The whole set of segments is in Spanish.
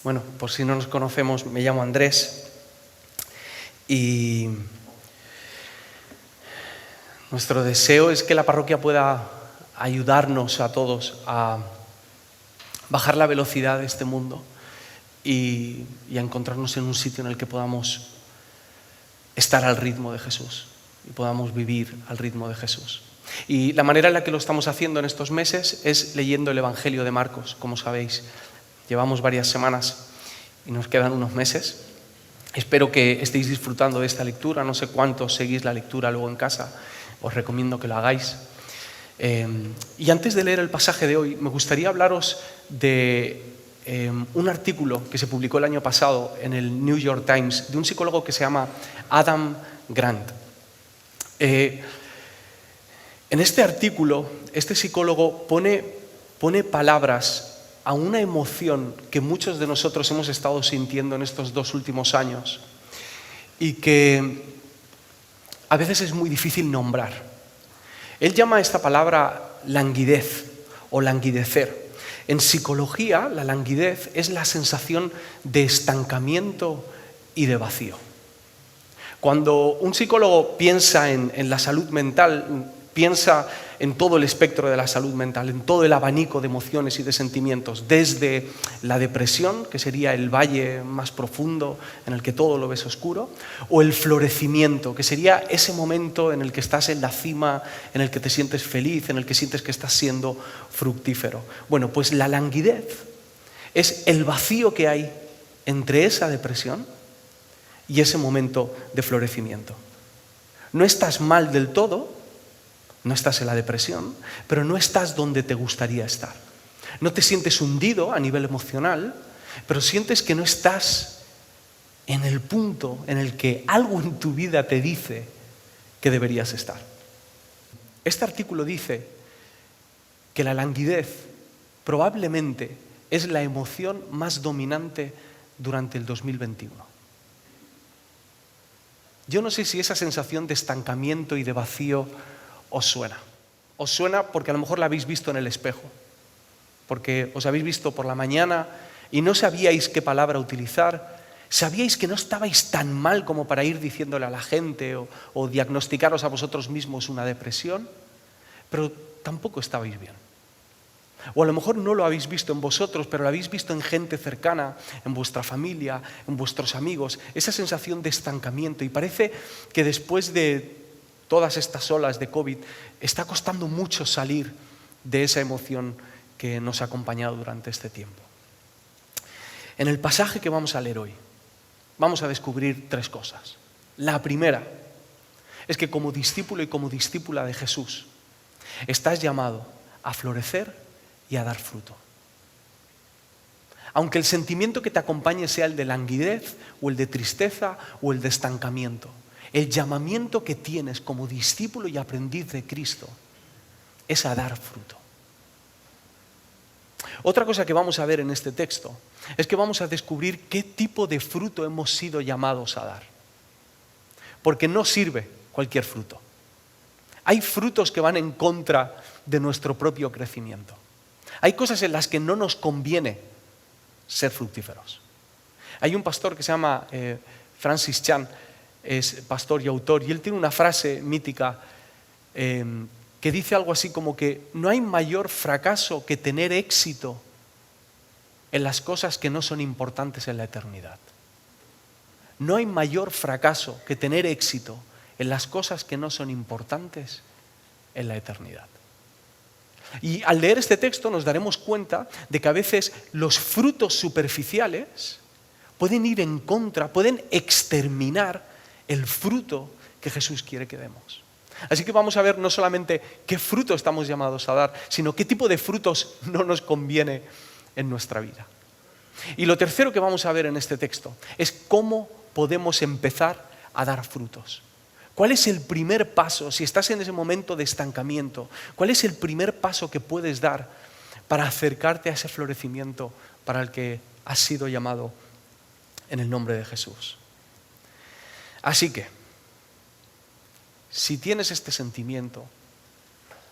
Bueno, por si no nos conocemos, me llamo Andrés y nuestro deseo es que la parroquia pueda ayudarnos a todos a bajar la velocidad de este mundo y a encontrarnos en un sitio en el que podamos estar al ritmo de Jesús y podamos vivir al ritmo de Jesús. Y la manera en la que lo estamos haciendo en estos meses es leyendo el Evangelio de Marcos, como sabéis. Llevamos varias semanas y nos quedan unos meses. Espero que estéis disfrutando de esta lectura. No sé cuántos seguís la lectura luego en casa. Os recomiendo que lo hagáis. Y antes de leer el pasaje de hoy, me gustaría hablaros de un artículo que se publicó el año pasado en el New York Times de un psicólogo que se llama Adam Grant. En este artículo, este psicólogo pone palabras a una emoción que muchos de nosotros hemos estado sintiendo en estos 2 últimos años y que a veces es muy difícil nombrar. Él llama a esta palabra languidez o languidecer. En psicología, la languidez es la sensación de estancamiento y de vacío. Cuando un psicólogo piensa en la salud mental, piensa en todo el espectro de la salud mental, en todo el abanico de emociones y de sentimientos, desde la depresión, que sería el valle más profundo en el que todo lo ves oscuro, o el florecimiento, que sería ese momento en el que estás en la cima, en el que te sientes feliz, en el que sientes que estás siendo fructífero. Bueno, pues la languidez es el vacío que hay entre esa depresión y ese momento de florecimiento. No estás mal del todo, no estás en la depresión, pero no estás donde te gustaría estar. No te sientes hundido a nivel emocional, pero sientes que no estás en el punto en el que algo en tu vida te dice que deberías estar. Este artículo dice que la languidez probablemente es la emoción más dominante durante el 2021. Yo no sé si esa sensación de estancamiento y de vacío os suena. Os suena porque a lo mejor la habéis visto en el espejo, porque os habéis visto por la mañana y no sabíais qué palabra utilizar, sabíais que no estabais tan mal como para ir diciéndole a la gente o diagnosticaros a vosotros mismos una depresión, pero tampoco estabais bien. O a lo mejor no lo habéis visto en vosotros, pero lo habéis visto en gente cercana, en vuestra familia, en vuestros amigos, esa sensación de estancamiento. Y parece que después de todas estas olas de COVID está costando mucho salir de esa emoción que nos ha acompañado durante este tiempo. En el pasaje que vamos a leer hoy, vamos a descubrir 3 cosas. La primera es que como discípulo y como discípula de Jesús, estás llamado a florecer y a dar fruto. Aunque el sentimiento que te acompañe sea el de languidez o el de tristeza o el de estancamiento, el llamamiento que tienes como discípulo y aprendiz de Cristo es a dar fruto. Otra cosa que vamos a ver en este texto es que vamos a descubrir qué tipo de fruto hemos sido llamados a dar. Porque no sirve cualquier fruto. Hay frutos que van en contra de nuestro propio crecimiento. Hay cosas en las que no nos conviene ser fructíferos. Hay un pastor que se llama Francis Chan, es pastor y autor, y él tiene una frase mítica que dice algo así como que no hay mayor fracaso que tener éxito en las cosas que no son importantes en la eternidad. No hay mayor fracaso que tener éxito en las cosas que no son importantes en la eternidad. Y al leer este texto nos daremos cuenta de que a veces los frutos superficiales pueden ir en contra, pueden exterminar el fruto que Jesús quiere que demos. Así que vamos a ver no solamente qué fruto estamos llamados a dar, sino qué tipo de frutos no nos conviene en nuestra vida. Y lo tercero que vamos a ver en este texto es cómo podemos empezar a dar frutos. ¿Cuál es el primer paso, si estás en ese momento de estancamiento, cuál es el primer paso que puedes dar para acercarte a ese florecimiento para el que has sido llamado en el nombre de Jesús? Así que, si tienes este sentimiento,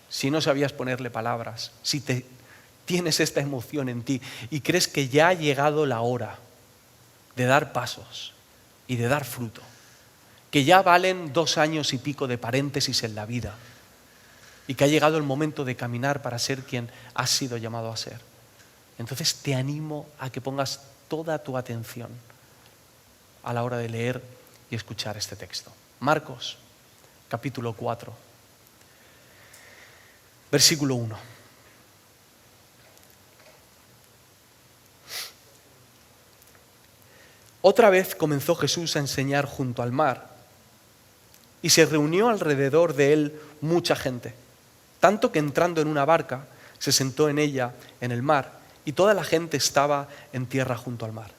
si no sabías ponerle palabras, si te tienes esta emoción en ti y crees que ya ha llegado la hora de dar pasos y de dar fruto, que ya valen 2 años y pico de paréntesis en la vida y que ha llegado el momento de caminar para ser quien has sido llamado a ser, entonces te animo a que pongas toda tu atención a la hora de leer y escuchar este texto. Marcos, capítulo 4, versículo 1. Otra vez comenzó Jesús a enseñar junto al mar y se reunió alrededor de él mucha gente, tanto que entrando en una barca se sentó en ella en el mar y toda la gente estaba en tierra junto al mar.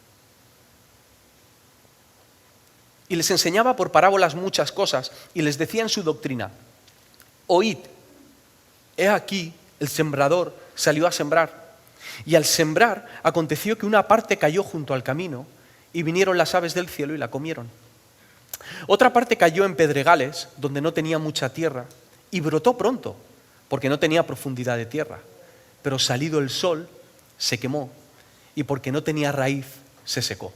Y les enseñaba por parábolas muchas cosas y les decía en su doctrina: oíd, he aquí el sembrador salió a sembrar, y al sembrar aconteció que una parte cayó junto al camino y vinieron las aves del cielo y la comieron. Otra parte cayó en pedregales donde no tenía mucha tierra y brotó pronto porque no tenía profundidad de tierra, pero salido el sol se quemó y porque no tenía raíz se secó.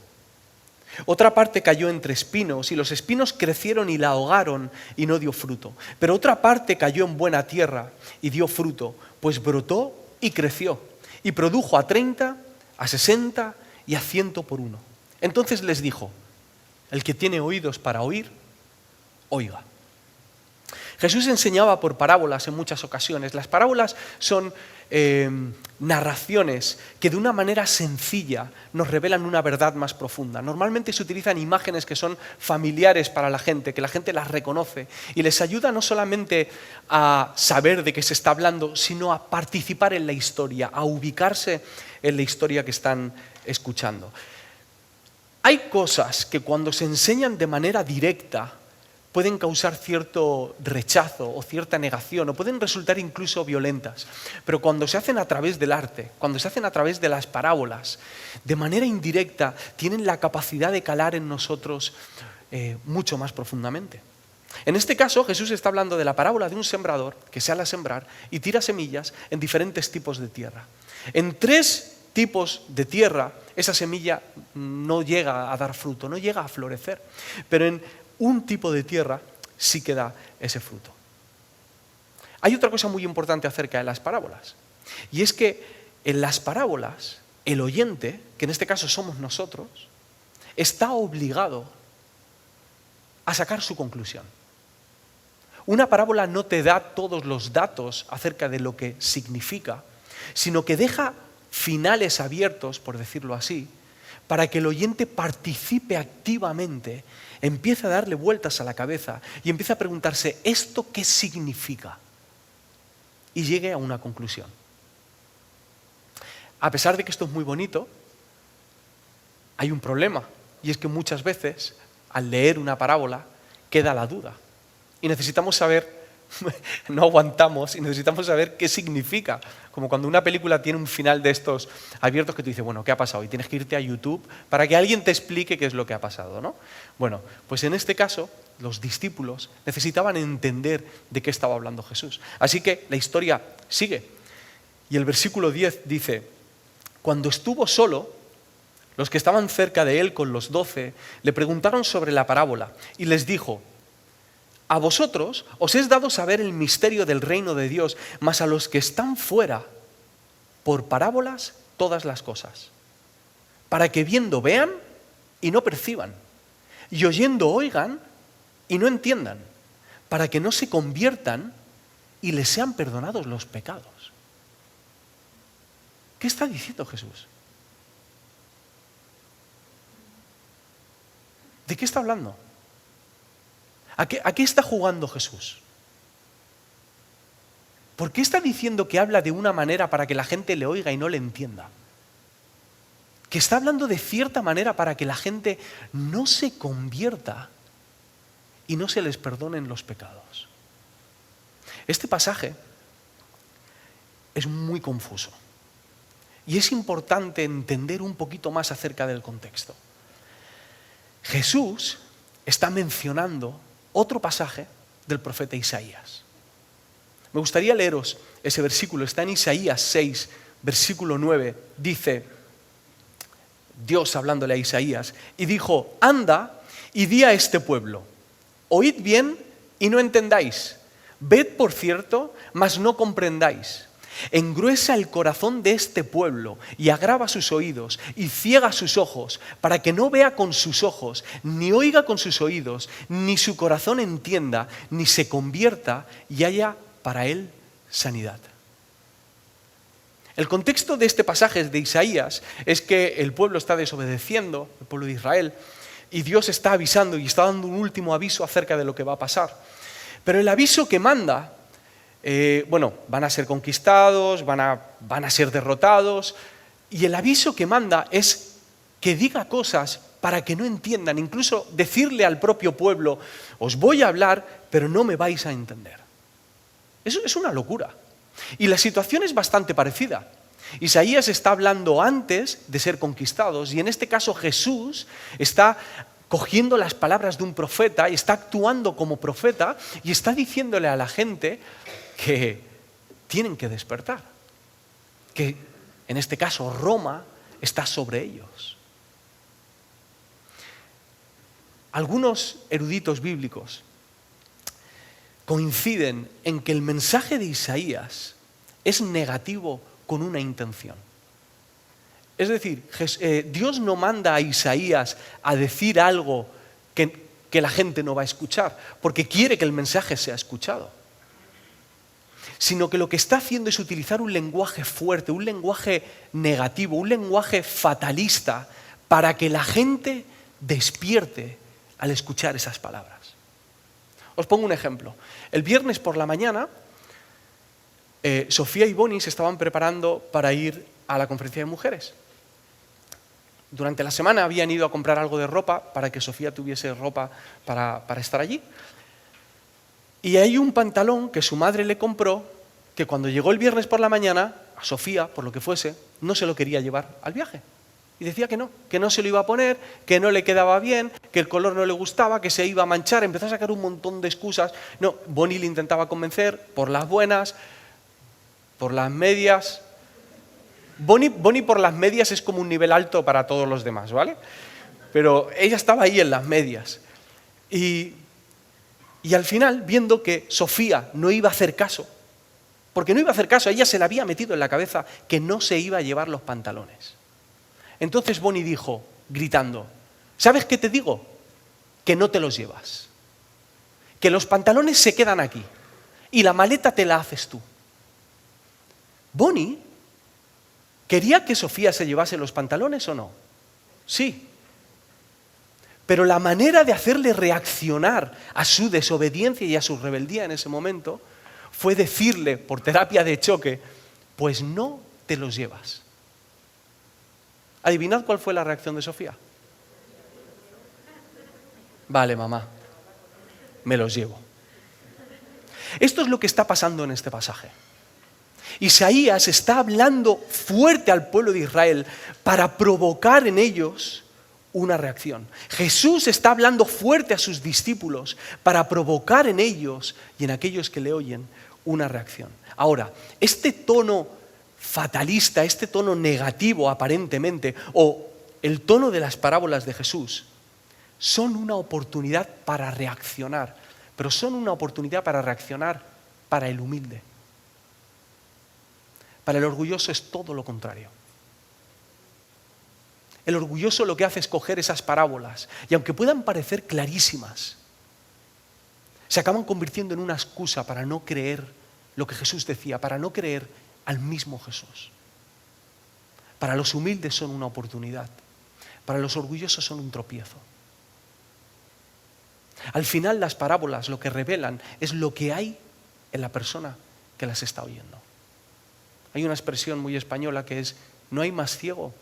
Otra parte cayó entre espinos y los espinos crecieron y la ahogaron y no dio fruto. Pero otra parte cayó en buena tierra y dio fruto, pues brotó y creció y produjo a 30, a 60 y a 100 por uno. Entonces les dijo: el que tiene oídos para oír, oiga. Jesús enseñaba por parábolas en muchas ocasiones. Las parábolas son narraciones que de una manera sencilla nos revelan una verdad más profunda. Normalmente se utilizan imágenes que son familiares para la gente, que la gente las reconoce y les ayuda no solamente a saber de qué se está hablando, sino a participar en la historia, a ubicarse en la historia que están escuchando. Hay cosas que cuando se enseñan de manera directa pueden causar cierto rechazo o cierta negación, o pueden resultar incluso violentas. Pero cuando se hacen a través del arte, cuando se hacen a través de las parábolas, de manera indirecta, tienen la capacidad de calar en nosotros mucho más profundamente. En este caso, Jesús está hablando de la parábola de un sembrador que sale a sembrar y tira semillas en diferentes tipos de tierra. En 3 tipos de tierra, esa semilla no llega a dar fruto, no llega a florecer, pero en un tipo de tierra sí que da ese fruto. Hay otra cosa muy importante acerca de las parábolas, y es que en las parábolas el oyente, que en este caso somos nosotros, está obligado a sacar su conclusión. Una parábola no te da todos los datos acerca de lo que significa, sino que deja finales abiertos, por decirlo así, para que el oyente participe activamente, empiece a darle vueltas a la cabeza y empiece a preguntarse: ¿esto qué significa? Y llegue a una conclusión. A pesar de que esto es muy bonito, hay un problema, y es que muchas veces al leer una parábola queda la duda y necesitamos saber, no aguantamos y necesitamos saber qué significa. Como cuando una película tiene un final de estos abiertos que tú dices: bueno, ¿qué ha pasado? Y tienes que irte a YouTube para que alguien te explique qué es lo que ha pasado, ¿no? Bueno, pues en este caso los discípulos necesitaban entender de qué estaba hablando Jesús. Así que la historia sigue. Y el versículo 10 dice: cuando estuvo solo, los que estaban cerca de él con los 12 le preguntaron sobre la parábola y les dijo: a vosotros os es dado saber el misterio del reino de Dios, mas a los que están fuera, por parábolas todas las cosas, para que viendo vean y no perciban, y oyendo oigan y no entiendan, para que no se conviertan y les sean perdonados los pecados. ¿Qué está diciendo Jesús? ¿De qué está hablando? ¿A qué está jugando Jesús? ¿Por qué está diciendo que habla de una manera para que la gente le oiga y no le entienda? Que está hablando de cierta manera para que la gente no se convierta y no se les perdonen los pecados. Este pasaje es muy confuso y es importante entender un poquito más acerca del contexto. Jesús está mencionando otro pasaje del profeta Isaías. Me gustaría leeros ese versículo, está en Isaías 6, versículo 9, dice Dios hablándole a Isaías, y dijo: anda y di a este pueblo, oíd bien y no entendáis, ved por cierto, mas no comprendáis. Engruesa el corazón de este pueblo y agrava sus oídos y ciega sus ojos, para que no vea con sus ojos, ni oiga con sus oídos, ni su corazón entienda, ni se convierta y haya para él sanidad. El contexto de este pasaje de Isaías es que el pueblo está desobedeciendo, el pueblo de Israel, y Dios está avisando y está dando un último aviso acerca de lo que va a pasar. Pero el aviso que manda, van a ser conquistados, van a ser derrotados, y el aviso que manda es que diga cosas para que no entiendan, incluso decirle al propio pueblo: os voy a hablar, pero no me vais a entender. Eso es una locura. Y la situación es bastante parecida. Isaías está hablando antes de ser conquistados, y en este caso Jesús está cogiendo las palabras de un profeta y está actuando como profeta y está diciéndole a la gente que tienen que despertar, que en este caso Roma está sobre ellos. Algunos eruditos bíblicos coinciden en que el mensaje de Isaías es negativo con una intención. Es decir, Dios no manda a Isaías a decir algo que la gente no va a escuchar, porque quiere que el mensaje sea escuchado, sino que lo que está haciendo es utilizar un lenguaje fuerte, un lenguaje negativo, un lenguaje fatalista, para que la gente despierte al escuchar esas palabras. Os pongo un ejemplo. El viernes por la mañana, Sofía y Bonnie se estaban preparando para ir a la conferencia de mujeres. Durante la semana habían ido a comprar algo de ropa para que Sofía tuviese ropa para estar allí. Y hay un pantalón que su madre le compró, que cuando llegó el viernes por la mañana, a Sofía, por lo que fuese, no se lo quería llevar al viaje. Y decía que no se lo iba a poner, que no le quedaba bien, que el color no le gustaba, que se iba a manchar. Empezó a sacar un montón de excusas. No, Bonnie le intentaba convencer por las buenas, por las medias. Bonnie por las medias es como un nivel alto para todos los demás, ¿vale? Pero ella estaba ahí en las medias. Y al final, viendo que Sofía no iba a hacer caso, porque no iba a hacer caso, a ella se le había metido en la cabeza que no se iba a llevar los pantalones. Entonces Bonnie dijo, gritando: ¿sabes qué te digo? Que no te los llevas. Que los pantalones se quedan aquí y la maleta te la haces tú. Bonnie quería que Sofía se llevase los pantalones, ¿o no? Sí. Pero la manera de hacerle reaccionar a su desobediencia y a su rebeldía en ese momento fue decirle, por terapia de choque: pues no te los llevas. ¿Adivinad cuál fue la reacción de Sofía? Vale, mamá, me los llevo. Esto es lo que está pasando en este pasaje. Isaías está hablando fuerte al pueblo de Israel para provocar en ellos una reacción. Jesús está hablando fuerte a sus discípulos para provocar en ellos y en aquellos que le oyen una reacción. Ahora, este tono fatalista, este tono negativo aparentemente, o el tono de las parábolas de Jesús, son una oportunidad para reaccionar, pero son una oportunidad para reaccionar para el humilde. Para el orgulloso es todo lo contrario. El orgulloso lo que hace es coger esas parábolas y, aunque puedan parecer clarísimas, se acaban convirtiendo en una excusa para no creer lo que Jesús decía, para no creer al mismo Jesús. Para los humildes son una oportunidad, para los orgullosos son un tropiezo. Al final, las parábolas lo que revelan es lo que hay en la persona que las está oyendo. Hay una expresión muy española que es: no hay más ciego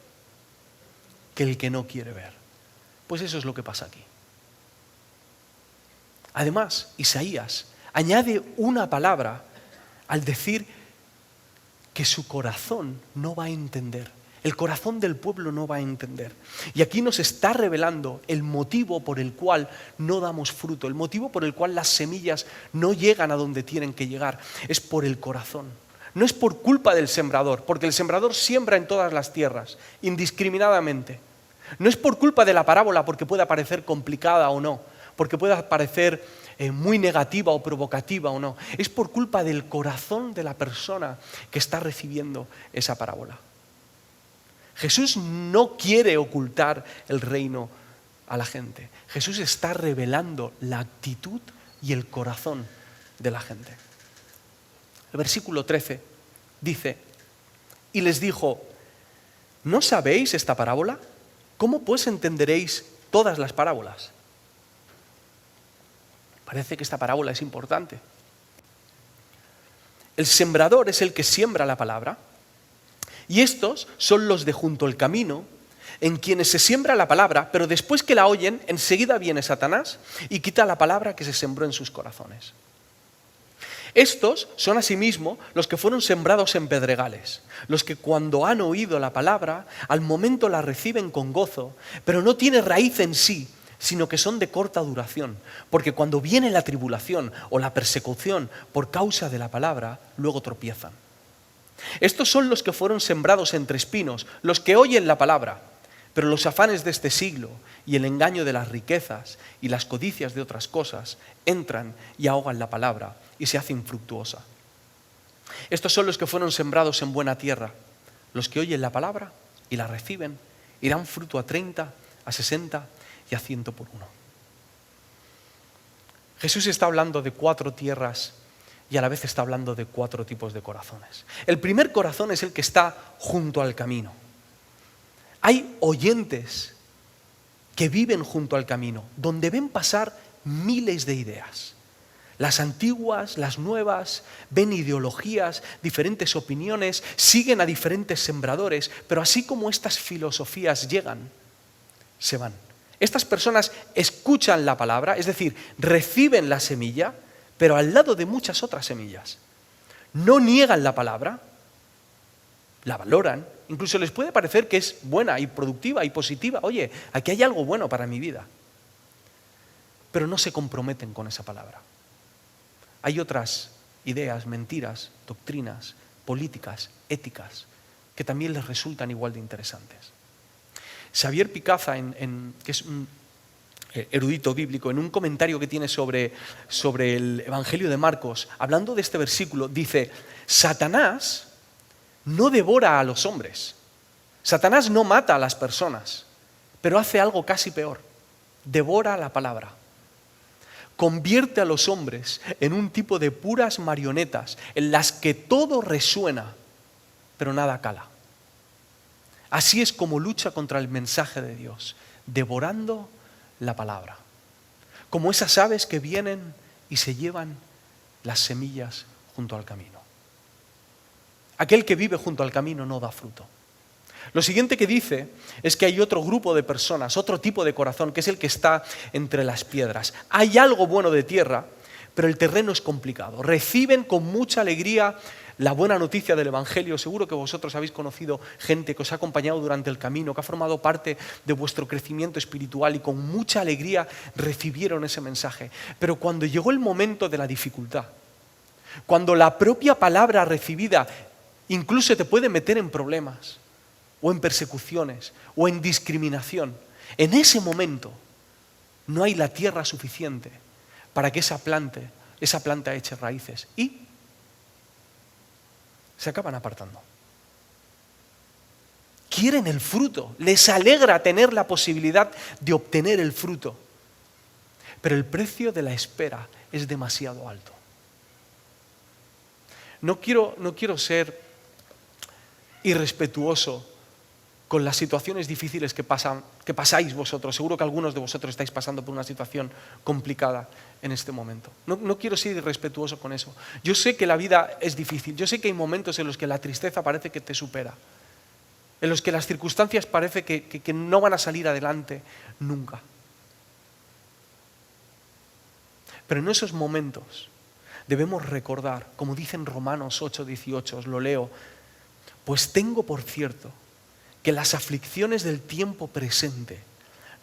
que el que no quiere ver. Pues eso es lo que pasa aquí. Además, Isaías añade una palabra al decir que su corazón no va a entender. El corazón del pueblo no va a entender. Y aquí nos está revelando el motivo por el cual no damos fruto, el motivo por el cual las semillas no llegan a donde tienen que llegar. Es por el corazón. No es por culpa del sembrador, porque el sembrador siembra en todas las tierras, indiscriminadamente. No es por culpa de la parábola, porque pueda parecer complicada o no, porque pueda parecer muy negativa o provocativa o no. Es por culpa del corazón de la persona que está recibiendo esa parábola. Jesús no quiere ocultar el reino a la gente. Jesús está revelando la actitud y el corazón de la gente. El versículo 13 dice, y les dijo, ¿no sabéis esta parábola? ¿Cómo pues entenderéis todas las parábolas? Parece que esta parábola es importante. El sembrador es el que siembra la palabra, y estos son los de junto al camino, en quienes se siembra la palabra, pero después que la oyen, enseguida viene Satanás y quita la palabra que se sembró en sus corazones. Estos son asimismo los que fueron sembrados en pedregales, los que cuando han oído la palabra, al momento la reciben con gozo, pero no tiene raíz en sí, sino que son de corta duración, porque cuando viene la tribulación o la persecución por causa de la palabra, luego tropiezan. Estos son los que fueron sembrados entre espinos, los que oyen la palabra, pero los afanes de este siglo y el engaño de las riquezas y las codicias de otras cosas entran y ahogan la palabra y se hace infructuosa. Estos son los que fueron sembrados en buena tierra, los que oyen la palabra y la reciben y dan fruto a 30, a 60 y a 100 por uno. Jesús está hablando de 4 tierras y a la vez está hablando de 4 tipos de corazones. El primer corazón es el que está junto al camino. Hay oyentes que viven junto al camino, donde ven pasar miles de ideas. Las antiguas, las nuevas, ven ideologías, diferentes opiniones, siguen a diferentes sembradores, pero así como estas filosofías llegan, se van. Estas personas escuchan la palabra, es decir, reciben la semilla, pero al lado de muchas otras semillas. No niegan la palabra, la valoran, incluso les puede parecer que es buena y productiva y positiva. Oye, aquí hay algo bueno para mi vida. Pero no se comprometen con esa palabra. Hay otras ideas, mentiras, doctrinas, políticas, éticas, que también les resultan igual de interesantes. Xavier Picaza, que es un erudito bíblico, en un comentario que tiene sobre el Evangelio de Marcos, hablando de este versículo, dice, Satanás no devora a los hombres, Satanás no mata a las personas, pero hace algo casi peor, devora la palabra. Convierte a los hombres en un tipo de puras marionetas en las que todo resuena, pero nada cala. Así es como lucha contra el mensaje de Dios, devorando la palabra. Como esas aves que vienen y se llevan las semillas junto al camino. Aquel que vive junto al camino no da fruto. Lo siguiente que dice es que hay otro grupo de personas, otro tipo de corazón, que es el que está entre las piedras. Hay algo bueno de tierra, pero el terreno es complicado. Reciben con mucha alegría la buena noticia del Evangelio. Seguro que vosotros habéis conocido gente que os ha acompañado durante el camino, que ha formado parte de vuestro crecimiento espiritual y con mucha alegría recibieron ese mensaje. Pero cuando llegó el momento de la dificultad, cuando la propia palabra recibida incluso te puede meter en problemas, o en persecuciones, o en discriminación, en ese momento no hay la tierra suficiente para que esa planta eche raíces y se acaban apartando. Quieren el fruto, les alegra tener la posibilidad de obtener el fruto, pero el precio de la espera es demasiado alto. No quiero ser irrespetuoso con las situaciones difíciles que pasáis vosotros. Seguro que algunos de vosotros estáis pasando por una situación complicada en este momento. No quiero ser irrespetuoso con eso. Yo sé que la vida es difícil. Yo sé que hay momentos en los que la tristeza parece que te supera. En los que las circunstancias parece que no van a salir adelante nunca. Pero en esos momentos debemos recordar, como dice en Romanos 8:18, os lo leo, pues tengo por cierto que las aflicciones del tiempo presente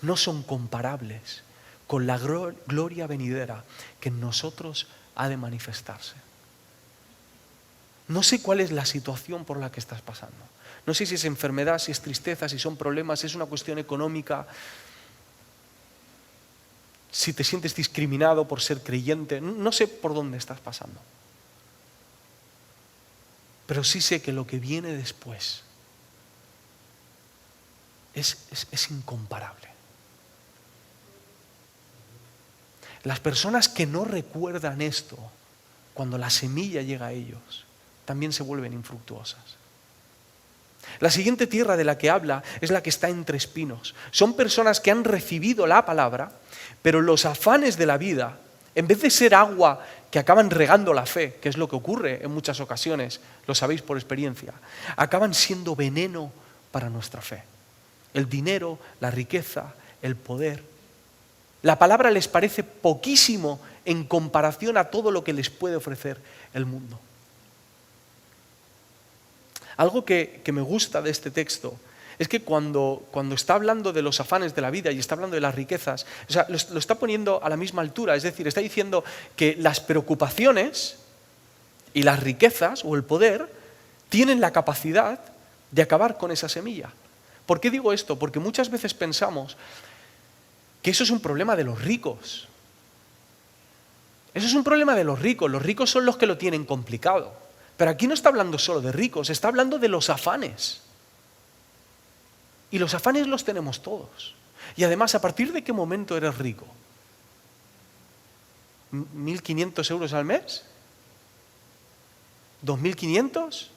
no son comparables con la gloria venidera que en nosotros ha de manifestarse. No sé cuál es la situación por la que estás pasando. No sé si es enfermedad, si es tristeza, si son problemas, si es una cuestión económica, si te sientes discriminado por ser creyente. No sé por dónde estás pasando. Pero sí sé que lo que viene después es incomparable. Las personas que no recuerdan esto, cuando la semilla llega a ellos, también se vuelven infructuosas. La siguiente tierra de la que habla es la que está entre espinos. Son personas que han recibido la palabra, pero los afanes de la vida, en vez de ser agua que acaban regando la fe, que es lo que ocurre en muchas ocasiones, lo sabéis por experiencia, acaban siendo veneno para nuestra fe. El dinero, la riqueza, el poder. La palabra les parece poquísimo en comparación a todo lo que les puede ofrecer el mundo. Algo que me gusta de este texto es que cuando está hablando de los afanes de la vida y está hablando de las riquezas, o sea, lo está poniendo a la misma altura, es decir, está diciendo que las preocupaciones y las riquezas o el poder tienen la capacidad de acabar con esa semilla. ¿Por qué digo esto? Porque muchas veces pensamos que eso es un problema de los ricos. Eso es un problema de los ricos son los que lo tienen complicado. Pero aquí no está hablando solo de ricos, está hablando de los afanes. Y los afanes los tenemos todos. Y además, ¿a partir de qué momento eres rico? ¿1.500 euros al mes? ¿2.500?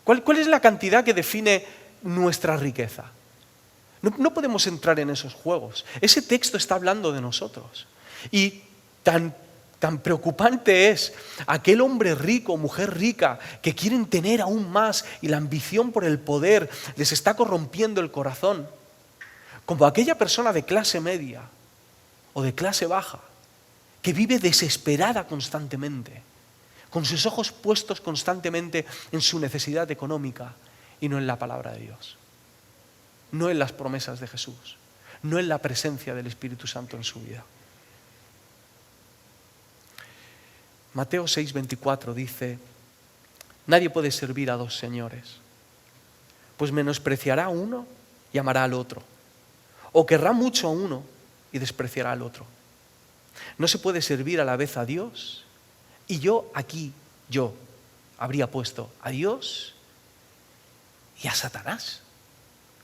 ¿Cuál es la cantidad que define nuestra riqueza? No podemos entrar en esos juegos. Ese texto está hablando de nosotros. Y tan preocupante es aquel hombre rico, mujer rica, que quieren tener aún más y la ambición por el poder les está corrompiendo el corazón. Como aquella persona de clase media o de clase baja que vive desesperada constantemente, con sus ojos puestos constantemente en su necesidad económica y no en la palabra de Dios, no en las promesas de Jesús, no en la presencia del Espíritu Santo en su vida. Mateo 6:24 dice: nadie puede servir a dos señores, pues menospreciará a uno y amará al otro, o querrá mucho a uno y despreciará al otro. No se puede servir a la vez a Dios y yo habría puesto a Dios y a Satanás,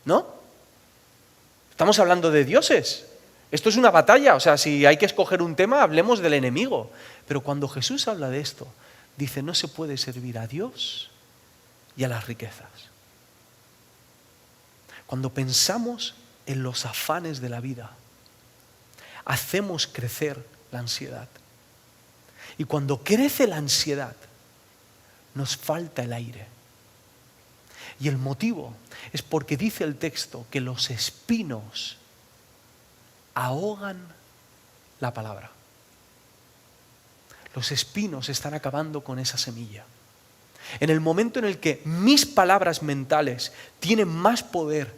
¿no? Estamos hablando de dioses. Esto es una batalla, o sea, si hay que escoger un tema, hablemos del enemigo. Pero cuando Jesús habla de esto, dice, no se puede servir a Dios y a las riquezas. Cuando pensamos en los afanes de la vida, hacemos crecer la ansiedad. Y cuando crece la ansiedad, nos falta el aire. Y el motivo es porque dice el texto que los espinos ahogan la palabra. Los espinos están acabando con esa semilla. En el momento en el que mis palabras mentales tienen más poder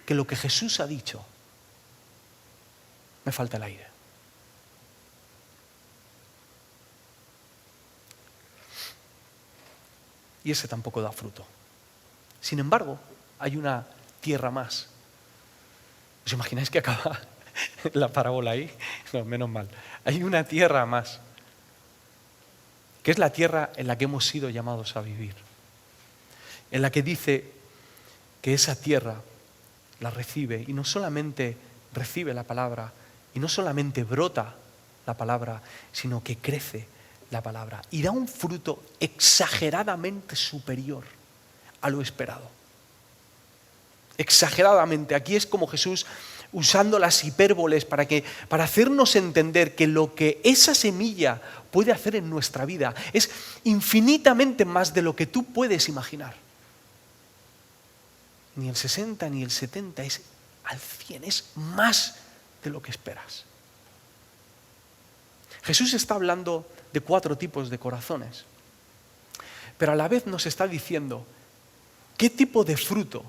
que lo que Jesús ha dicho, me falta el aire. Y ese tampoco da fruto. Sin embargo, hay una tierra más. ¿Os imagináis que acaba la parábola ahí? No, menos mal. Hay una tierra más, que es la tierra en la que hemos sido llamados a vivir. En la que dice que esa tierra la recibe, y no solamente recibe la palabra, y no solamente brota la palabra, sino que crece la palabra y da un fruto exageradamente superior a lo esperado. Exageradamente. Aquí es como Jesús usando las hipérboles para hacernos entender que lo que esa semilla puede hacer en nuestra vida es infinitamente más de lo que tú puedes imaginar. Ni el 60 ni el 70, es al 100, es más de lo que esperas. Jesús está hablando de 4 tipos de corazones, pero a la vez nos está diciendo qué tipo de fruto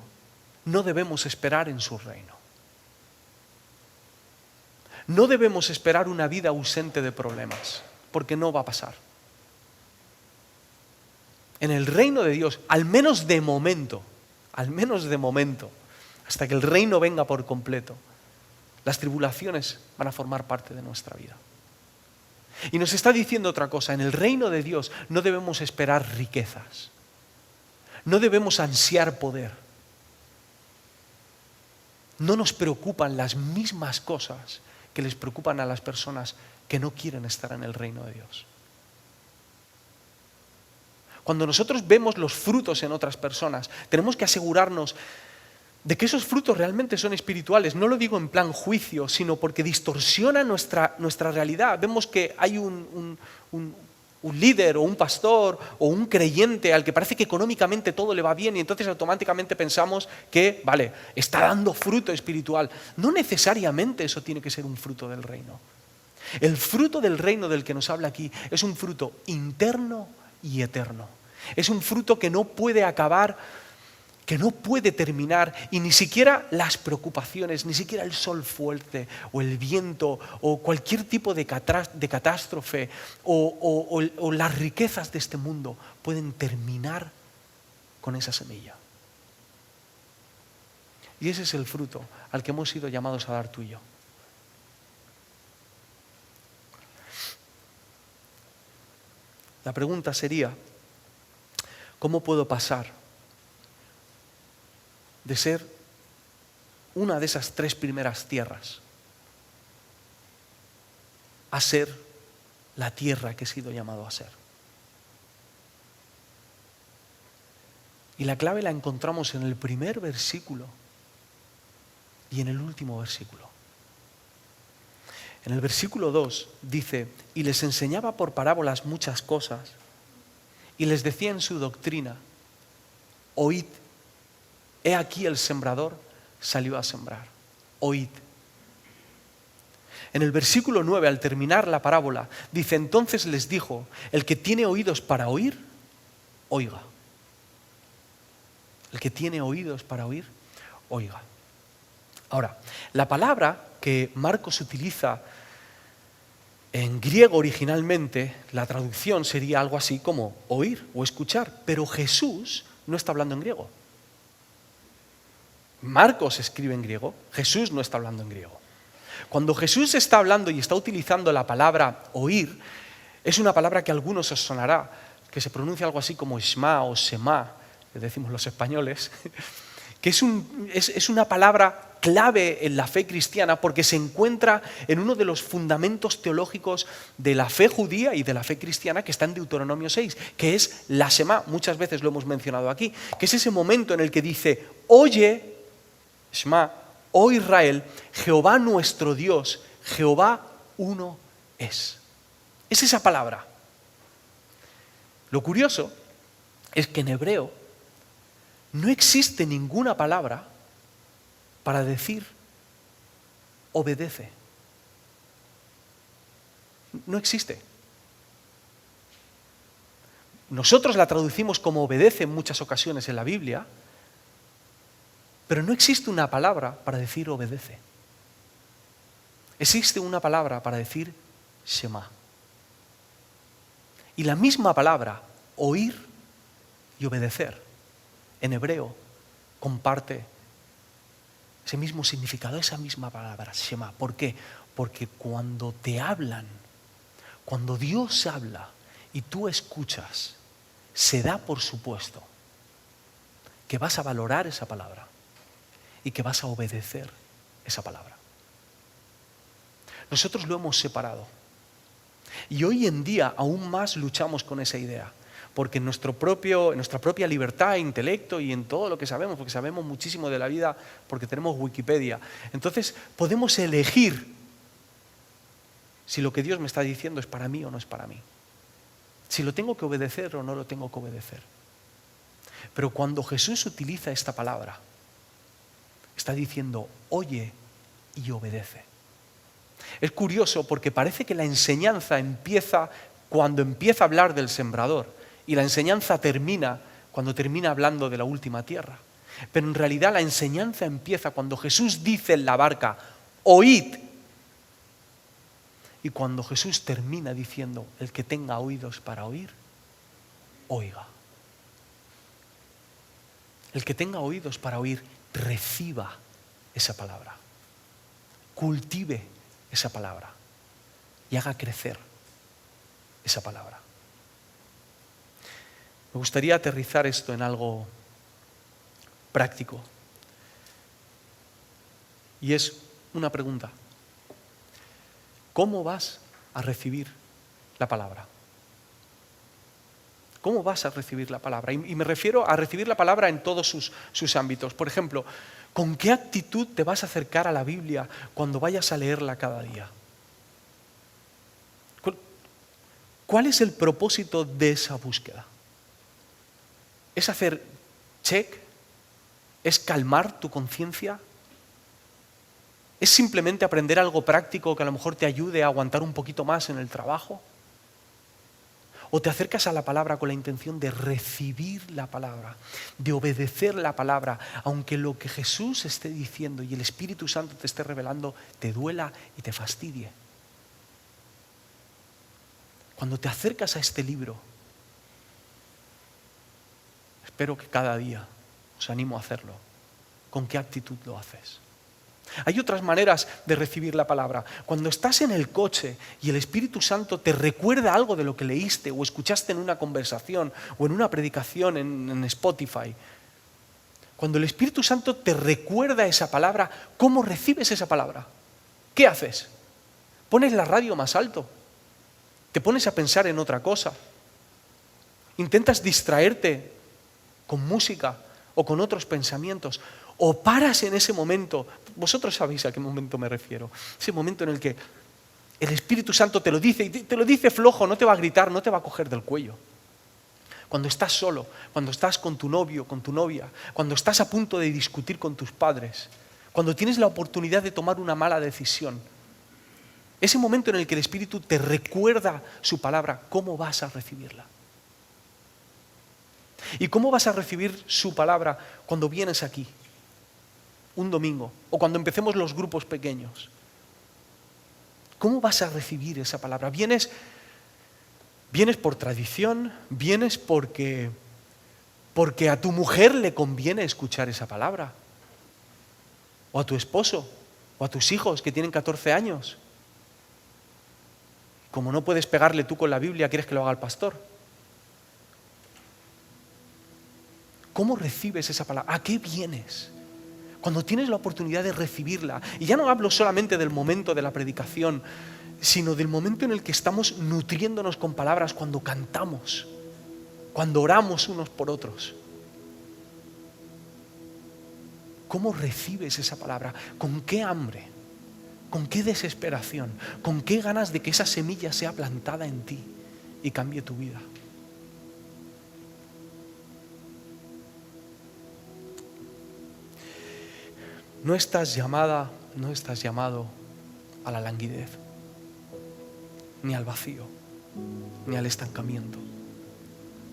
no debemos esperar en su reino. No debemos esperar una vida ausente de problemas, porque no va a pasar. en el reino de Dios, al menos de momento, hasta que el reino venga por completo, las tribulaciones van a formar parte de nuestra vida. Y nos está diciendo otra cosa: en el reino de Dios no debemos esperar riquezas, no debemos ansiar poder. No nos preocupan las mismas cosas que les preocupan a las personas que no quieren estar en el reino de Dios. Cuando nosotros vemos los frutos en otras personas, tenemos que asegurarnos de que esos frutos realmente son espirituales. No lo digo en plan juicio, sino porque distorsiona nuestra realidad. Vemos que hay un líder o un pastor o un creyente al que parece que económicamente todo le va bien y entonces automáticamente pensamos que, vale, está dando fruto espiritual. No necesariamente eso tiene que ser un fruto del reino. El fruto del reino del que nos habla aquí es un fruto interno y eterno. Es un fruto que no puede acabar, que no puede terminar, y ni siquiera las preocupaciones, ni siquiera el sol fuerte o el viento o cualquier tipo de catástrofe o las riquezas de este mundo pueden terminar con esa semilla. Y ese es el fruto al que hemos sido llamados a dar tú y yo. La pregunta sería: ¿cómo puedo pasar de ser una de esas 3 primeras tierras a ser la tierra que he sido llamado a ser? Y la clave la encontramos en el primer versículo y en el último versículo. En el versículo 2 dice: y les enseñaba por parábolas muchas cosas, y les decía en su doctrina: oíd, he aquí el sembrador salió a sembrar. Oíd. En el versículo 9, al terminar la parábola, dice: entonces les dijo, el que tiene oídos para oír, oiga. El que tiene oídos para oír, oiga. Ahora, la palabra que Marcos utiliza en griego originalmente, la traducción sería algo así como oír o escuchar, pero Jesús no está hablando en griego. Marcos escribe en griego, Jesús no está hablando en griego. Cuando Jesús está hablando y está utilizando la palabra oír, es una palabra que a algunos os sonará, que se pronuncia algo así como shma o shema, que decimos los españoles, que es una palabra clave en la fe cristiana porque se encuentra en uno de los fundamentos teológicos de la fe judía y de la fe cristiana, que está en Deuteronomio 6, que es la shema. Muchas veces lo hemos mencionado aquí, que es ese momento en el que dice: oye, shema, oh Israel, Jehová nuestro Dios, Jehová uno es. Es esa palabra. Lo curioso es que en hebreo no existe ninguna palabra para decir obedece. No existe. Nosotros la traducimos como obedece en muchas ocasiones en la Biblia, pero no existe una palabra para decir obedece. Existe una palabra para decir shema. Y la misma palabra, oír y obedecer, en hebreo comparte ese mismo significado, esa misma palabra, shema. ¿Por qué? Porque cuando te hablan, cuando Dios habla y tú escuchas, se da por supuesto que vas a valorar esa palabra y que vas a obedecer esa palabra. Nosotros lo hemos separado. Y hoy en día aún más luchamos con esa idea. Porque en nuestra propia libertad, intelecto y en todo lo que sabemos, porque sabemos muchísimo de la vida, porque tenemos Wikipedia, entonces podemos elegir si lo que Dios me está diciendo es para mí o no es para mí. Si lo tengo que obedecer o no lo tengo que obedecer. Pero cuando Jesús utiliza esta palabra, está diciendo: oye y obedece. Es curioso porque parece que la enseñanza empieza cuando empieza a hablar del sembrador. Y la enseñanza termina cuando termina hablando de la última tierra. Pero en realidad la enseñanza empieza cuando Jesús dice en la barca: oíd. Y cuando Jesús termina diciendo: el que tenga oídos para oír, oiga. El que tenga oídos para oír, reciba esa palabra. Cultive esa palabra y haga crecer esa palabra. Me gustaría aterrizar esto en algo práctico. Y es una pregunta. ¿Cómo vas a recibir la palabra? ¿Cómo vas a recibir la palabra? Y me refiero a recibir la palabra en todos sus ámbitos. Por ejemplo, ¿con qué actitud te vas a acercar a la Biblia cuando vayas a leerla cada día? ¿Cuál es el propósito de esa búsqueda? ¿Es hacer check? ¿Es calmar tu conciencia? ¿Es simplemente aprender algo práctico que a lo mejor te ayude a aguantar un poquito más en el trabajo? ¿O te acercas a la palabra con la intención de recibir la palabra, de obedecer la palabra, aunque lo que Jesús esté diciendo y el Espíritu Santo te esté revelando te duela y te fastidie? Cuando te acercas a este libro, espero que cada día os animo a hacerlo. ¿Con qué actitud lo haces? Hay otras maneras de recibir la palabra. Cuando estás en el coche y el Espíritu Santo te recuerda algo de lo que leíste o escuchaste en una conversación o en una predicación en Spotify, cuando el Espíritu Santo te recuerda esa palabra, ¿cómo recibes esa palabra? ¿Qué haces? ¿Pones la radio más alto? ¿Te pones a pensar en otra cosa? ¿Intentas distraerte con música o con otros pensamientos? ¿O paras en ese momento? Vosotros sabéis a qué momento me refiero. Ese momento en el que el Espíritu Santo te lo dice, y te lo dice flojo, no te va a gritar, no te va a coger del cuello. Cuando estás solo, cuando estás con tu novio, con tu novia, cuando estás a punto de discutir con tus padres, cuando tienes la oportunidad de tomar una mala decisión, ese momento en el que el Espíritu te recuerda su palabra, ¿cómo vas a recibirla? ¿Y cómo vas a recibir su palabra cuando vienes aquí, un domingo, o cuando empecemos los grupos pequeños? ¿Cómo vas a recibir esa palabra? ¿Vienes por tradición? ¿Vienes porque a tu mujer le conviene escuchar esa palabra? ¿O a tu esposo? ¿O a tus hijos que tienen 14 años? Como no puedes pegarle tú con la Biblia, quieres que lo haga el pastor. ¿Cómo recibes esa palabra? ¿A qué vienes? Cuando tienes la oportunidad de recibirla. Y ya no hablo solamente del momento de la predicación, sino del momento en el que estamos nutriéndonos con palabras, cuando cantamos, cuando oramos unos por otros. ¿Cómo recibes esa palabra? ¿Con qué hambre? ¿Con qué desesperación? ¿Con qué ganas de que esa semilla sea plantada en ti y cambie tu vida? No estás llamada, no estás llamado a la languidez, ni al vacío, ni al estancamiento.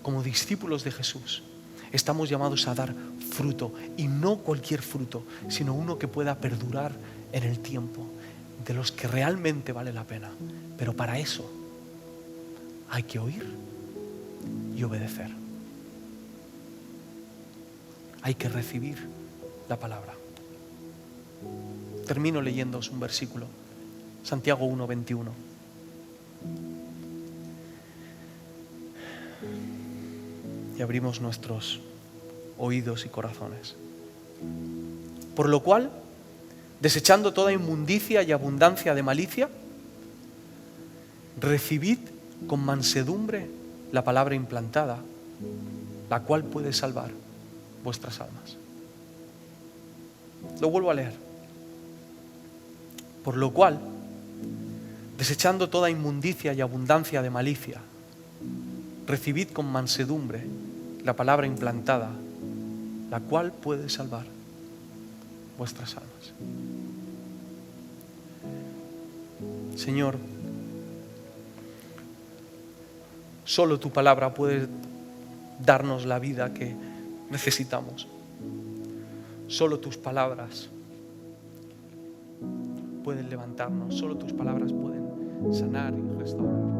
Como discípulos de Jesús, estamos llamados a dar fruto, y no cualquier fruto, sino uno que pueda perdurar en el tiempo, de los que realmente vale la pena. Pero para eso hay que oír y obedecer. Hay que recibir la palabra. Termino leyéndoos un versículo, Santiago 1:21. Y abrimos nuestros oídos y corazones. Por lo cual, desechando toda inmundicia y abundancia de malicia, recibid con mansedumbre la palabra implantada, la cual puede salvar vuestras almas. Lo vuelvo a leer. Por lo cual, desechando toda inmundicia y abundancia de malicia, recibid con mansedumbre la palabra implantada, la cual puede salvar vuestras almas. Señor, solo tu palabra puede darnos la vida que necesitamos. Solo tus palabras pueden levantarnos, solo tus palabras pueden sanar y restaurar.